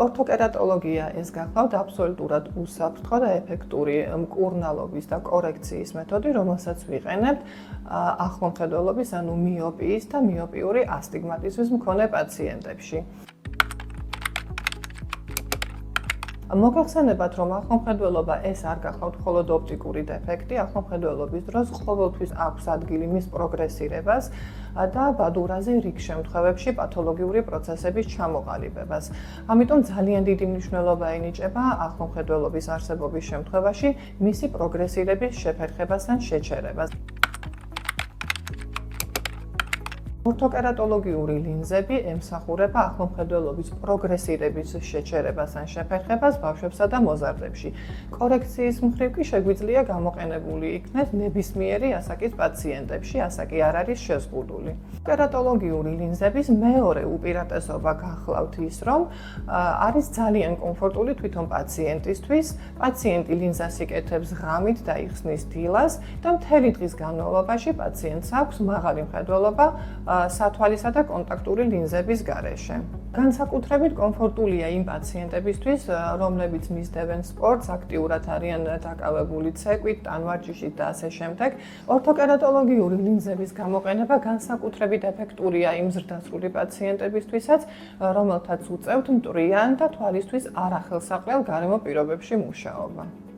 ორთოკერატოლოგია ეს გახლავთ აბსოლუტურად უსაფრთხო და ეფექტური მკურნალობის და კორექციის მეთოდი, რომელსაც ვიყენებთ ახლომხედველობის, ანუ მიოპიის და მიოპიური ასტიგმატიზმის მქონე პაციენტებში. მოგახსენებათ, რომ ახლომხედველობა ეს არ გახლავთ მხოლოდ ოპტიკური დეფექტი, ახლომხედველობის დროს ყოველთვის აქვს ადგილი მის პროგრესირებას და ბადურაზე რიგ შემთხვევებში პათოლოგიური პროცესების ჩამოყალიბებას. ამიტომ ძალიან დიდი მნიშვნელობა ენიჭება ახლომხედველობის არსებობის შემთხვევაში მისი პროგრესირების შეფერხებასთან შეჩერებას. ორთოკერატოლოგიური ლინზები ემსახურება ახლომხედველობის პროგრესირების შეჩერებასთან შეფერხებას ბავშვებსა და მოზარდებში. კორექციის მხრივ კი შეგვიძლია გამოყენებული იქნეს ნებისმიერი ასაკის პაციენტებში, ასაკი არ არის შეზღუდული. ორთოკერატოლოგიური ლინზების მეორე უპირატესობა გახლავთ ის, რომ არის ძალიან კომფორტული თვითონ პაციენტისთვის. პაციენტი ლინზას იკეთებს ღამით და იხსნის დილას და მთელი დღის განმავლობაში პაციენტს აქვს მაღალი მხედველობა სათვალისა და კონტაქტური ლინზების გარეშე. განსაკუთრებით კომფორტულია იმ პაციენტებისთვის, რომლებიც მისდევენ სპორტს, აქტიურად არიან დაკავებული ცეკვით, ტანვარჯიშით და ასე შემდეგ. ორთოკერატოლოგიური ლინზების გამოყენება განსაკუთრებით ეფექტურია იმ ზრდასრული პაციენტებისთვისაც, რომელთაც უწევთ მტვრიან და თვალისთვის არახელსაყრელ გარემო პირობებში მუშაობა.